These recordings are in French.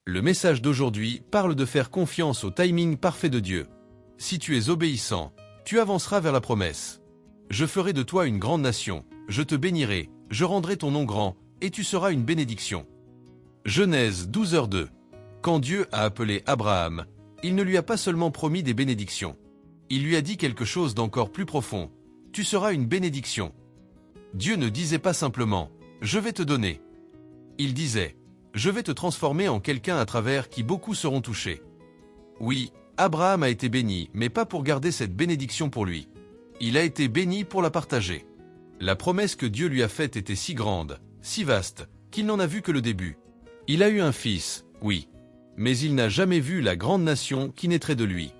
Le message d'aujourd'hui parle de faire confiance au timing parfait de Dieu. Si tu es obéissant, tu avanceras vers la promesse. Je ferai de toi une grande nation, je te bénirai, je rendrai ton nom grand, et tu seras une bénédiction. Genèse 12h2. Quand Dieu a appelé Abraham, il ne lui a pas seulement promis des bénédictions. Il lui a dit quelque chose d'encore plus profond. Tu seras une bénédiction. Dieu ne disait pas simplement « Je vais te donner ». Il disait « Je vais te transformer en quelqu'un à travers qui beaucoup seront touchés ». Oui, Abraham a été béni, mais pas pour garder cette bénédiction pour lui. Il a été béni pour la partager. La promesse que Dieu lui a faite était si grande, si vaste, qu'il n'en a vu que le début. Il a eu un fils, oui. Mais il n'a jamais vu la grande nation qui naîtrait de lui.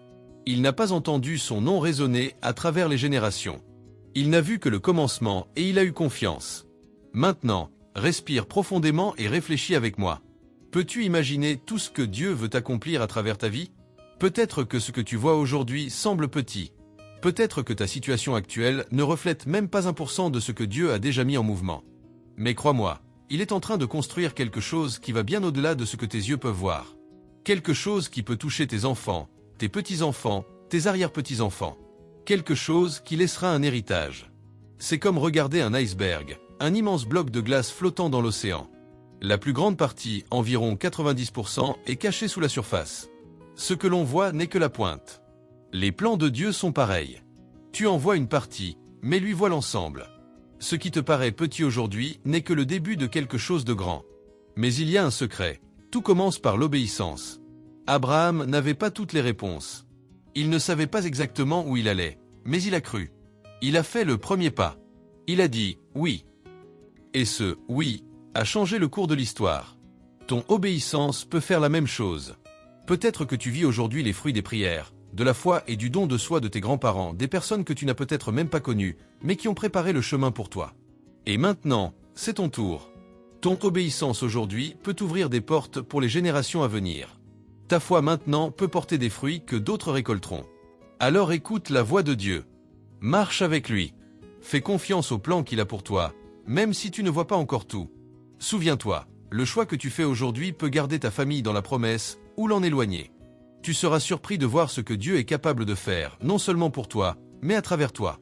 Il n'a pas entendu son nom résonner à travers les générations. Il n'a vu que le commencement et il a eu confiance. Maintenant, respire profondément et réfléchis avec moi. Peux-tu imaginer tout ce que Dieu veut accomplir à travers ta vie? Peut-être que ce que tu vois aujourd'hui semble petit. Peut-être que ta situation actuelle ne reflète même pas 1% de ce que Dieu a déjà mis en mouvement. Mais crois-moi, il est en train de construire quelque chose qui va bien au-delà de ce que tes yeux peuvent voir. Quelque chose qui peut toucher tes enfants, tes petits-enfants, tes arrière-petits-enfants. Quelque chose qui laissera un héritage. C'est comme regarder un iceberg, un immense bloc de glace flottant dans l'océan. La plus grande partie, environ 90%, est cachée sous la surface. Ce que l'on voit n'est que la pointe. Les plans de Dieu sont pareils. Tu en vois une partie, mais lui voit l'ensemble. Ce qui te paraît petit aujourd'hui n'est que le début de quelque chose de grand. Mais il y a un secret. Tout commence par l'obéissance. Abraham n'avait pas toutes les réponses. Il ne savait pas exactement où il allait, mais il a cru. Il a fait le premier pas. Il a dit « oui ». Et ce « oui » a changé le cours de l'histoire. Ton obéissance peut faire la même chose. Peut-être que tu vis aujourd'hui les fruits des prières, de la foi et du don de soi de tes grands-parents, des personnes que tu n'as peut-être même pas connues, mais qui ont préparé le chemin pour toi. Et maintenant, c'est ton tour. Ton obéissance aujourd'hui peut ouvrir des portes pour les générations à venir. Ta foi maintenant peut porter des fruits que d'autres récolteront. Alors écoute la voix de Dieu. Marche avec lui. Fais confiance au plan qu'il a pour toi, même si tu ne vois pas encore tout. Souviens-toi, le choix que tu fais aujourd'hui peut garder ta famille dans la promesse ou l'en éloigner. Tu seras surpris de voir ce que Dieu est capable de faire, non seulement pour toi, mais à travers toi.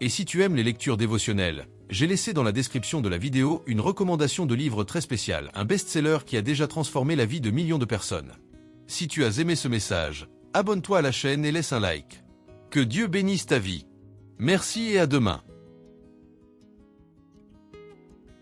Et si tu aimes les lectures dévotionnelles, j'ai laissé dans la description de la vidéo une recommandation de livre très spécial, un best-seller qui a déjà transformé la vie de millions de personnes. Si tu as aimé ce message, abonne-toi à la chaîne et laisse un like. Que Dieu bénisse ta vie. Merci et à demain.